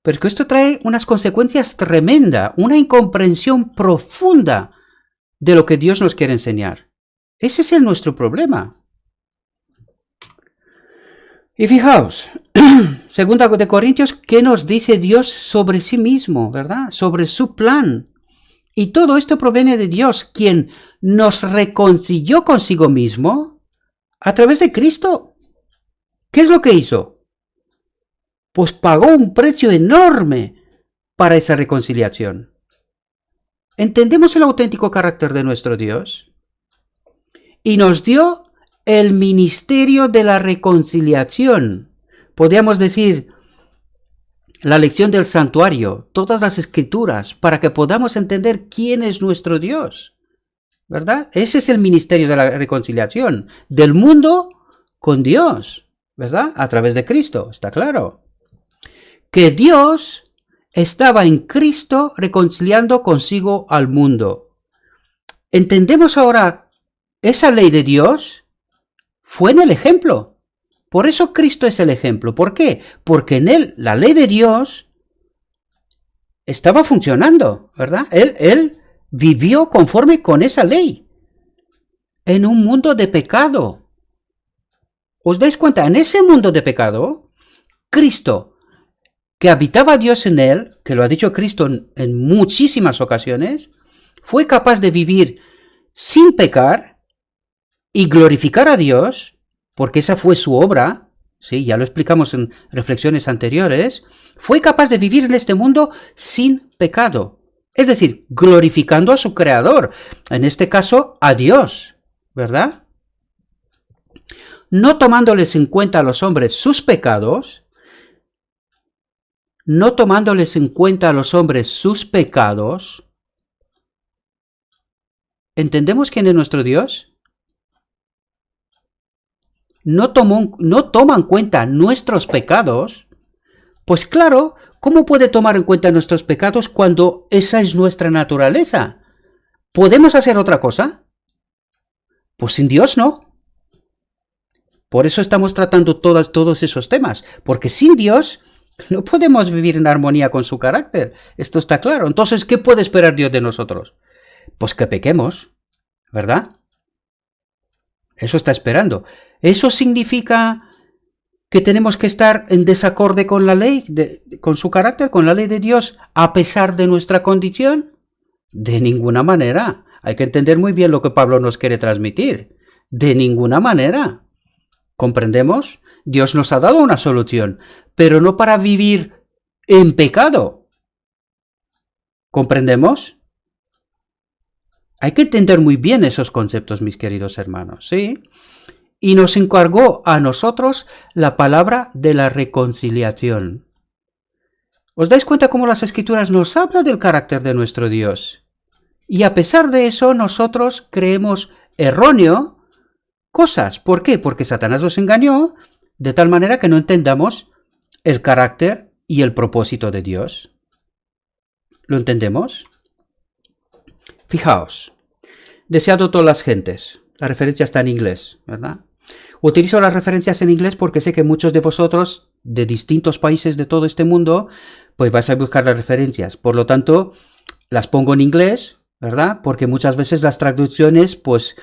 S1: Pero que esto trae unas consecuencias tremendas, una incomprensión profunda de lo que Dios nos quiere enseñar. Ese es nuestro problema. Y fijaos, segunda de Corintios, ¿qué nos dice Dios sobre sí mismo, verdad? Sobre su plan. Y todo esto proviene de Dios, quien nos reconcilió consigo mismo a través de Cristo. ¿Qué es lo que hizo? Pues pagó un precio enorme para esa reconciliación. ¿Entendemos el auténtico carácter de nuestro Dios? Y nos dio el ministerio de la reconciliación. Podríamos decir, la lección del santuario, todas las escrituras, para que podamos entender quién es nuestro Dios. ¿Verdad? Ese es el ministerio de la reconciliación, del mundo con Dios, ¿verdad? A través de Cristo, está claro. Que Dios estaba en Cristo reconciliando consigo al mundo. ¿Entendemos ahora esa ley de Dios? Fue en el ejemplo. Por eso Cristo es el ejemplo. ¿Por qué? Porque en él la ley de Dios estaba funcionando, ¿verdad? Él vivió conforme con esa ley. En un mundo de pecado. ¿Os dais cuenta? En ese mundo de pecado, Cristo, que habitaba Dios en él, que lo ha dicho Cristo en muchísimas ocasiones, fue capaz de vivir sin pecar y glorificar a Dios, porque esa fue su obra, ¿sí? Ya lo explicamos en reflexiones anteriores, fue capaz de vivir en este mundo sin pecado, es decir, glorificando a su Creador, en este caso a Dios, ¿verdad? No tomándoles en cuenta a los hombres sus pecados, ¿entendemos quién es nuestro Dios? no toma en cuenta nuestros pecados, pues claro, ¿cómo puede tomar en cuenta nuestros pecados cuando esa es nuestra naturaleza? ¿Podemos hacer otra cosa? Pues sin Dios no. Por eso estamos tratando todos esos temas, porque sin Dios no podemos vivir en armonía con su carácter. Esto está claro. Entonces, ¿qué puede esperar Dios de nosotros? Pues que pequemos, ¿verdad? Eso está esperando. ¿Eso significa que tenemos que estar en desacorde con la ley, con su carácter, con la ley de Dios, a pesar de nuestra condición? De ninguna manera. Hay que entender muy bien lo que Pablo nos quiere transmitir. De ninguna manera. ¿Comprendemos? Dios nos ha dado una solución, pero no para vivir en pecado. ¿Comprendemos? Hay que entender muy bien esos conceptos, mis queridos hermanos, ¿sí? Y nos encargó a nosotros la palabra de la reconciliación. ¿Os dais cuenta cómo las Escrituras nos hablan del carácter de nuestro Dios? Y a pesar de eso, nosotros creemos erróneo cosas. ¿Por qué? Porque Satanás nos engañó de tal manera que no entendamos el carácter y el propósito de Dios. ¿Lo entendemos? Fijaos, deseado todas las gentes. La referencia está en inglés, ¿verdad? Utilizo las referencias en inglés porque sé que muchos de vosotros, de distintos países de todo este mundo, pues vais a buscar las referencias. Por lo tanto, las pongo en inglés, ¿verdad? Porque muchas veces las traducciones, pues,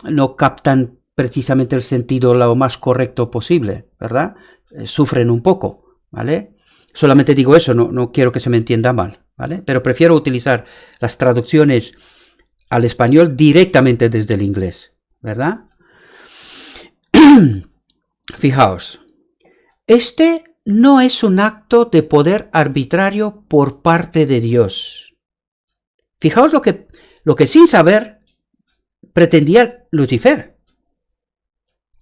S1: no captan precisamente el sentido lo más correcto posible, ¿verdad? Sufren un poco, ¿vale? Solamente digo eso, no quiero que se me entienda mal, ¿vale? Pero prefiero utilizar las traducciones al español directamente desde el inglés, ¿verdad? Fijaos, este no es un acto de poder arbitrario por parte de Dios. Fijaos lo que sin saber pretendía Lucifer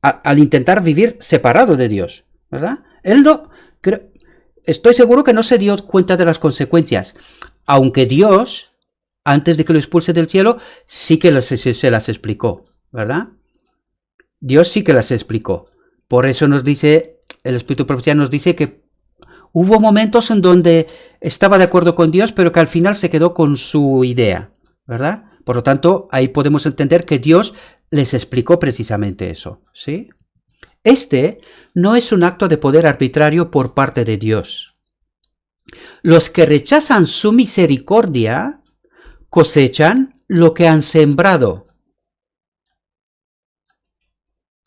S1: al intentar vivir separado de Dios, ¿verdad? Él no, estoy seguro que no se dio cuenta de las consecuencias, aunque Dios, antes de que lo expulse del cielo, sí que se las explicó, ¿verdad? Dios sí que las explicó. Por eso nos dice, el Espíritu de Profecía nos dice que hubo momentos en donde estaba de acuerdo con Dios, pero que al final se quedó con su idea, ¿verdad? Por lo tanto, ahí podemos entender que Dios les explicó precisamente eso, ¿sí? Este no es un acto de poder arbitrario por parte de Dios. Los que rechazan su misericordia cosechan lo que han sembrado.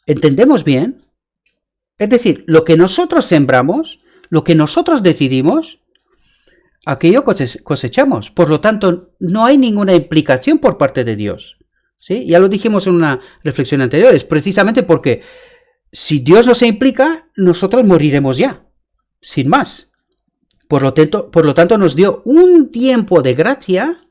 S1: ¿Entendemos bien? Es decir, lo que nosotros sembramos, lo que nosotros decidimos, aquello cosechamos. Por lo tanto, no hay ninguna implicación por parte de Dios. ¿Sí? Ya lo dijimos en una reflexión anterior. Es precisamente porque si Dios no se implica, nosotros moriremos ya. Sin más. Por lo tanto, nos dio un tiempo de gracia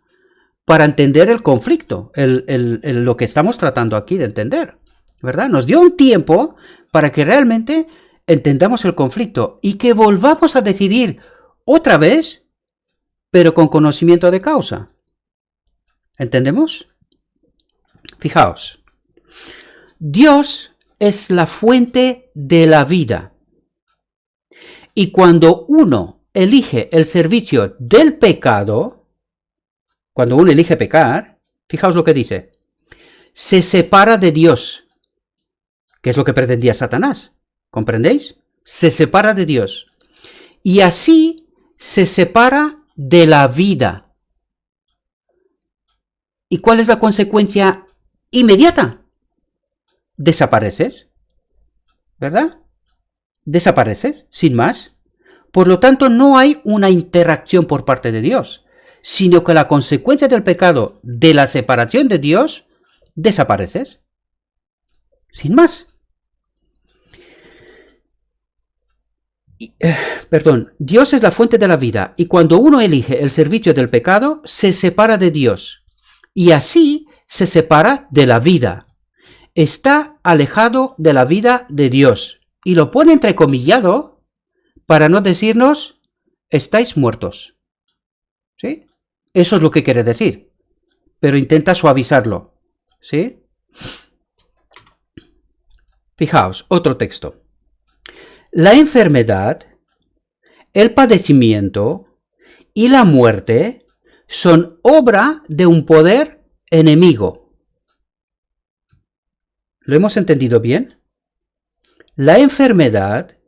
S1: para entender el conflicto, lo que estamos tratando aquí de entender, ¿verdad? Nos dio un tiempo para que realmente entendamos el conflicto y que volvamos a decidir otra vez, pero con conocimiento de causa. ¿Entendemos? Fijaos, Dios es la fuente de la vida. Y cuando uno elige el servicio del pecado, cuando uno elige pecar, fijaos lo que dice, se separa de Dios, que es lo que pretendía Satanás. ¿Comprendéis? Se separa de Dios. Y así se separa de la vida. ¿Y cuál es la consecuencia inmediata? Desapareces. ¿Verdad? Desapareces, sin más. Por lo tanto, no hay una interacción por parte de Dios, sino que la consecuencia del pecado, de la separación de Dios, desapareces. Sin más. Dios es la fuente de la vida, y cuando uno elige el servicio del pecado, se separa de Dios, y así se separa de la vida. Está alejado de la vida de Dios, y lo pone entrecomillado para no decirnos, estáis muertos. ¿Sí? Eso es lo que quiere decir, pero intenta suavizarlo. ¿Sí? Fijaos, otro texto. La enfermedad, el padecimiento y la muerte son obra de un poder enemigo. ¿Lo hemos entendido bien? La enfermedad,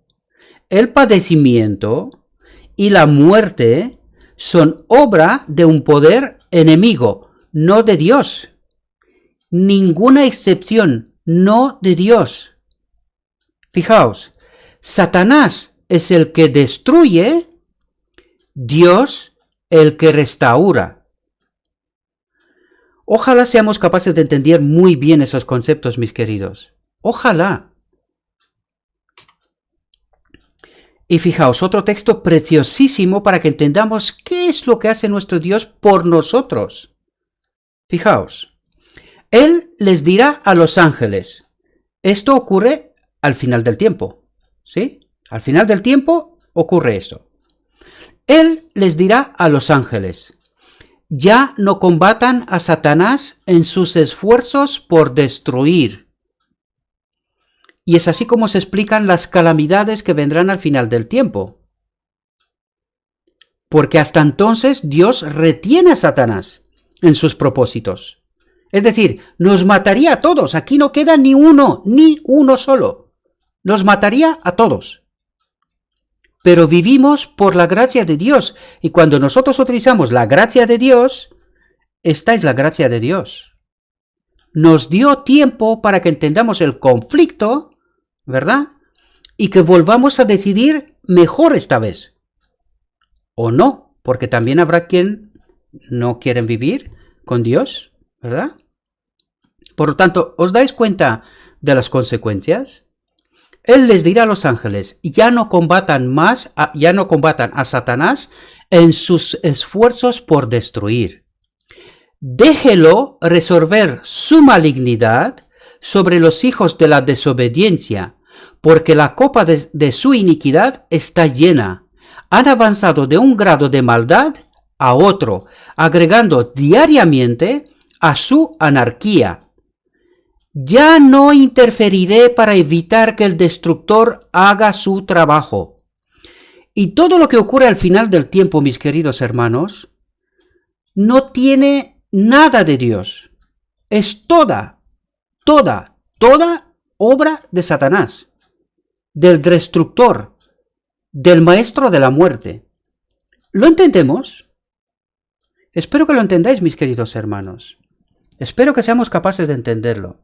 S1: el padecimiento y la muerte son obra de un poder enemigo, no de Dios. Ninguna excepción, no de Dios. Fijaos, Satanás es el que destruye, Dios el que restaura. Ojalá seamos capaces de entender muy bien esos conceptos, mis queridos. Ojalá. Y fijaos, otro texto preciosísimo para que entendamos qué es lo que hace nuestro Dios por nosotros. Fijaos, Él les dirá a los ángeles. Esto ocurre al final del tiempo, ¿sí? Al final del tiempo ocurre eso. Él les dirá a los ángeles, ya no combatan a Satanás en sus esfuerzos por destruir. Y es así como se explican las calamidades que vendrán al final del tiempo. Porque hasta entonces Dios retiene a Satanás en sus propósitos. Es decir, nos mataría a todos. Aquí no queda ni uno solo. Nos mataría a todos. Pero vivimos por la gracia de Dios. Y cuando nosotros utilizamos la gracia de Dios, esta es la gracia de Dios. Nos dio tiempo para que entendamos el conflicto, ¿verdad? Y que volvamos a decidir mejor esta vez. O no, porque también habrá quien no quieren vivir con Dios, ¿verdad? Por lo tanto, ¿os dais cuenta de las consecuencias? Él les dirá a los ángeles, ya no combatan a Satanás en sus esfuerzos por destruir. Déjelo resolver su malignidad sobre los hijos de la desobediencia, porque la copa de su iniquidad está llena. Han avanzado de un grado de maldad a otro, agregando diariamente a su anarquía. Ya no interferiré para evitar que el destructor haga su trabajo. Y todo lo que ocurre al final del tiempo, mis queridos hermanos, no tiene nada de Dios. Es toda obra de Satanás, del destructor, del maestro de la muerte. ¿Lo entendemos? Espero que lo entendáis, mis queridos hermanos. Espero que seamos capaces de entenderlo.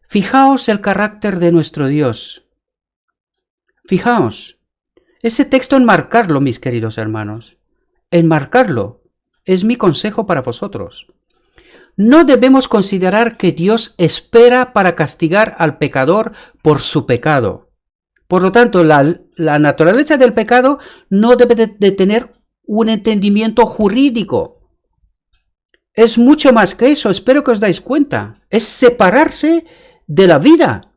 S1: Fijaos el carácter de nuestro Dios. Fijaos. Ese texto enmarcarlo, mis queridos hermanos. Enmarcarlo es mi consejo para vosotros. No debemos considerar que Dios espera para castigar al pecador por su pecado. Por lo tanto, la naturaleza del pecado no debe de tener un entendimiento jurídico. Es mucho más que eso, espero que os dais cuenta. Es separarse de la vida.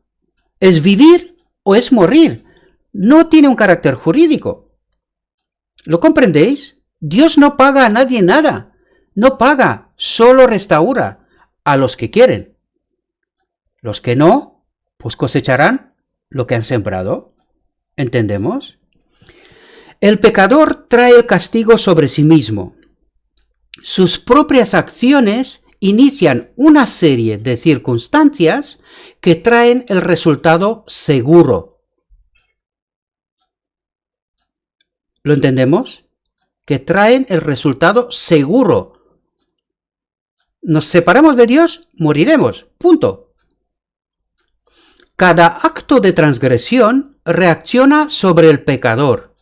S1: Es vivir o es morir. No tiene un carácter jurídico. ¿Lo comprendéis? Dios no paga a nadie nada. No paga, solo restaura a los que quieren. Los que no, pues cosecharán lo que han sembrado. ¿Entendemos? El pecador trae el castigo sobre sí mismo. Sus propias acciones inician una serie de circunstancias que traen el resultado seguro. ¿Lo entendemos? Que traen el resultado seguro. Nos separamos de Dios, moriremos. Punto. Cada acto de transgresión reacciona sobre el pecador.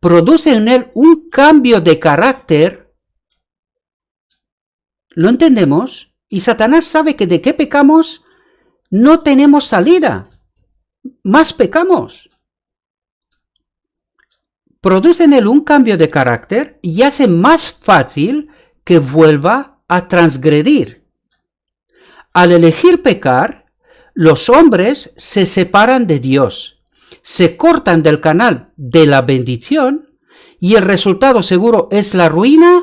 S1: Produce en él un cambio de carácter. ¿Lo entendemos? Y Satanás sabe que de qué pecamos no tenemos salida. Más pecamos. Produce en él un cambio de carácter y hace más fácil que vuelva a transgredir. Al elegir pecar, los hombres se separan de Dios, se cortan del canal de la bendición y el resultado seguro es la ruina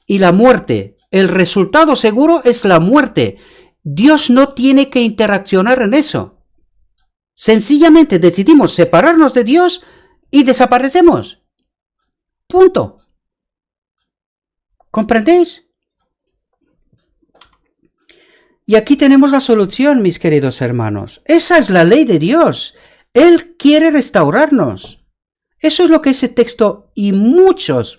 S1: y la muerte. El resultado seguro es la muerte. Dios no tiene que interaccionar en eso. Sencillamente decidimos separarnos de Dios y desaparecemos. Punto. ¿Comprendéis? Y aquí tenemos la solución, mis queridos hermanos. Esa es la ley de Dios. Él quiere restaurarnos. Eso es lo que ese texto y muchos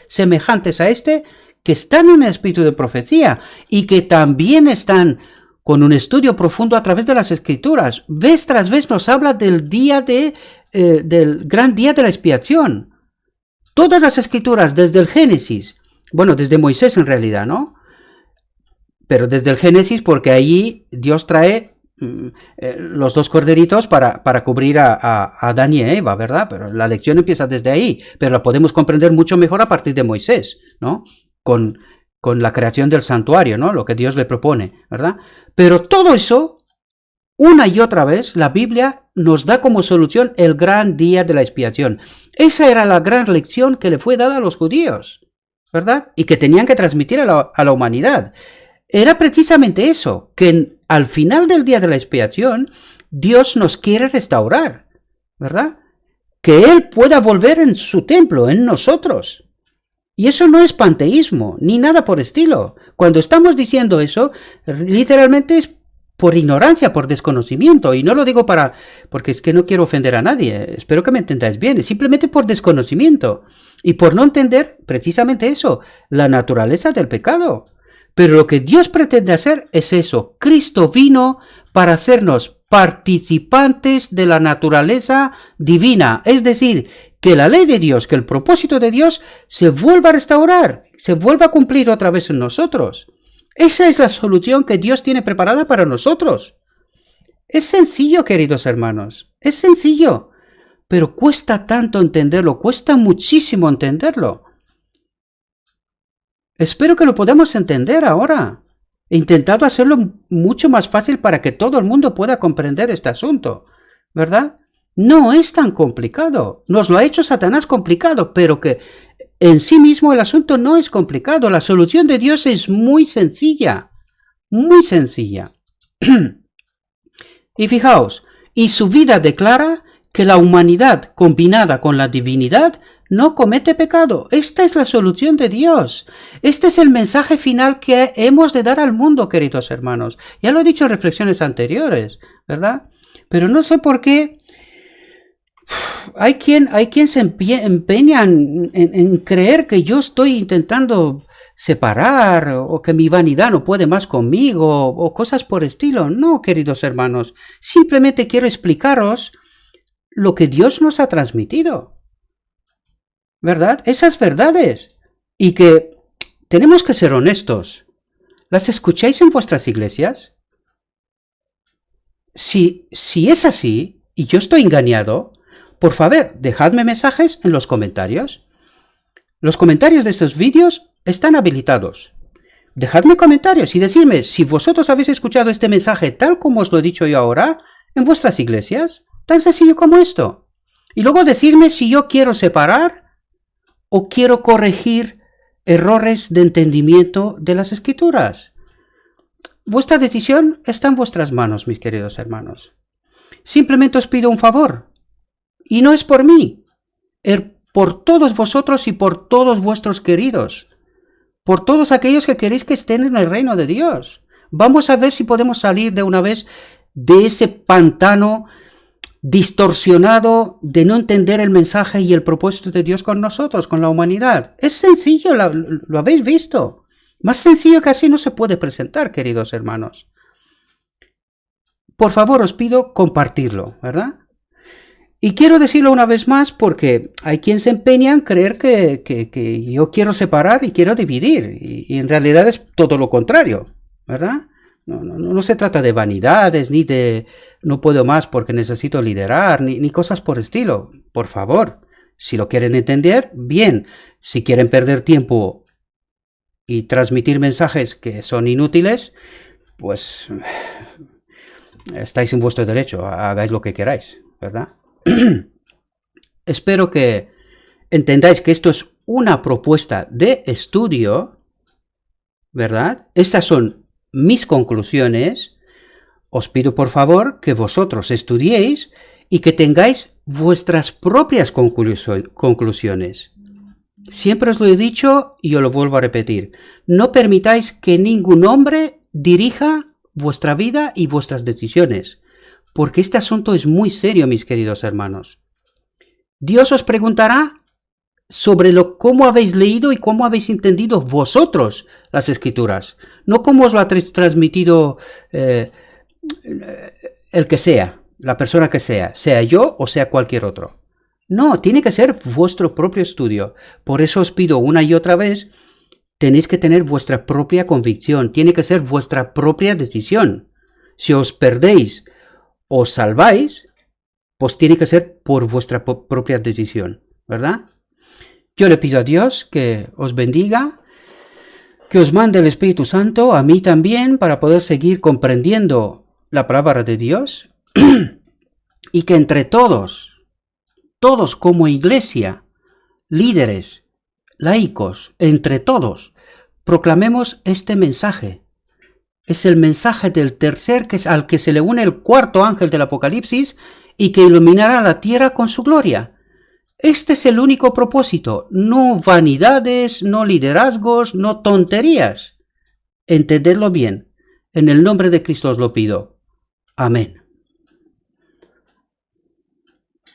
S1: semejantes a este que están en el espíritu de profecía y que también están con un estudio profundo a través de las Escrituras. Vez tras vez nos habla del del gran día de la expiación. Todas las Escrituras, desde el Génesis, bueno, desde Moisés en realidad, ¿no? Pero desde el Génesis, porque allí Dios trae los dos corderitos para cubrir a Adán y Eva, ¿verdad? Pero la lección empieza desde ahí, pero la podemos comprender mucho mejor a partir de Moisés, ¿no? Con la creación del santuario, ¿no? Lo que Dios le propone, ¿verdad? Pero todo eso, una y otra vez, la Biblia nos da como solución el gran día de la expiación. Esa era la gran lección que le fue dada a los judíos, ¿verdad? Y que tenían que transmitir a la humanidad. Era precisamente eso, que al final del día de la expiación, Dios nos quiere restaurar, ¿verdad? Que Él pueda volver en su templo, en nosotros. Y eso no es panteísmo, ni nada por estilo. Cuando estamos diciendo eso, literalmente es por ignorancia, por desconocimiento. Y no lo digo porque es que no quiero ofender a nadie. Espero que me entendáis bien. Es simplemente por desconocimiento. Y por no entender precisamente eso, la naturaleza del pecado. Pero lo que Dios pretende hacer es eso. Cristo vino para hacernos participantes de la naturaleza divina. Es decir, que la ley de Dios, que el propósito de Dios se vuelva a restaurar, se vuelva a cumplir otra vez en nosotros. Esa es la solución que Dios tiene preparada para nosotros. Es sencillo, queridos hermanos. Es sencillo. Pero cuesta tanto entenderlo, cuesta muchísimo entenderlo. Espero que lo podamos entender ahora. He intentado hacerlo mucho más fácil para que todo el mundo pueda comprender este asunto, ¿verdad? No es tan complicado. Nos lo ha hecho Satanás complicado, pero que en sí mismo el asunto no es complicado. La solución de Dios es muy sencilla. Muy sencilla. Y fijaos, y su vida declara que la humanidad combinada con la divinidad no comete pecado. Esta es la solución de Dios. Este es el mensaje final que hemos de dar al mundo, queridos hermanos. Ya lo he dicho en reflexiones anteriores, ¿verdad? Pero no sé por qué hay quien se empeña en creer que yo estoy intentando separar o que mi vanidad no puede más conmigo o cosas por estilo. No, queridos hermanos. Simplemente quiero explicaros lo que Dios nos ha transmitido. ¿Verdad? Esas verdades. Y que tenemos que ser honestos. ¿Las escucháis en vuestras iglesias? Si es así, y yo estoy engañado, por favor, dejadme mensajes en los comentarios. Los comentarios de estos vídeos están habilitados. Dejadme comentarios y decidme si vosotros habéis escuchado este mensaje tal como os lo he dicho yo ahora en vuestras iglesias. Tan sencillo como esto. Y luego decidme si yo quiero separar o quiero corregir errores de entendimiento de las Escrituras. Vuestra decisión está en vuestras manos, mis queridos hermanos. Simplemente os pido un favor. Y no es por mí. Es por todos vosotros y por todos vuestros queridos. Por todos aquellos que queréis que estén en el reino de Dios. Vamos a ver si podemos salir de una vez de ese pantano distorsionado de no entender el mensaje y el propósito de Dios con nosotros, con la humanidad. Es sencillo, lo habéis visto. Más sencillo que así no se puede presentar, queridos hermanos. Por favor, os pido compartirlo, ¿verdad? Y quiero decirlo una vez más porque hay quien se empeña en creer que yo quiero separar y quiero dividir. Y en realidad es todo lo contrario, ¿verdad? No se trata de vanidades, ni de no puedo más porque necesito liderar, ni cosas por estilo. Por favor, si lo quieren entender, bien. Si quieren perder tiempo y transmitir mensajes que son inútiles, pues estáis en vuestro derecho, hagáis lo que queráis, ¿verdad? Espero que entendáis que esto es una propuesta de estudio, ¿verdad? Estas son mis conclusiones. Os pido por favor que vosotros estudiéis y que tengáis vuestras propias conclusiones. Siempre os lo he dicho y os lo vuelvo a repetir. No permitáis que ningún hombre dirija vuestra vida y vuestras decisiones, porque este asunto es muy serio, mis queridos hermanos. Dios os preguntará sobre cómo habéis leído y cómo habéis entendido vosotros las Escrituras, no cómo os lo ha transmitido el que sea, la persona que sea yo o sea cualquier otro. No, tiene que ser vuestro propio estudio. Por eso os pido una y otra vez, tenéis que tener vuestra propia convicción, tiene que ser vuestra propia decisión. Si os perdéis o os salváis, pues tiene que ser por vuestra propia decisión, ¿verdad? Yo le pido a Dios que os bendiga, que os mande el Espíritu Santo, a mí también, para poder seguir comprendiendo la palabra de Dios y que entre todos como iglesia, líderes, laicos, entre todos, proclamemos este mensaje. Es el mensaje del tercer, que es al que se le une el cuarto ángel del Apocalipsis y que iluminará la tierra con su gloria. Este es el único propósito, no vanidades, no liderazgos, no tonterías. Entendedlo bien. En el nombre de Cristo os lo pido. Amén.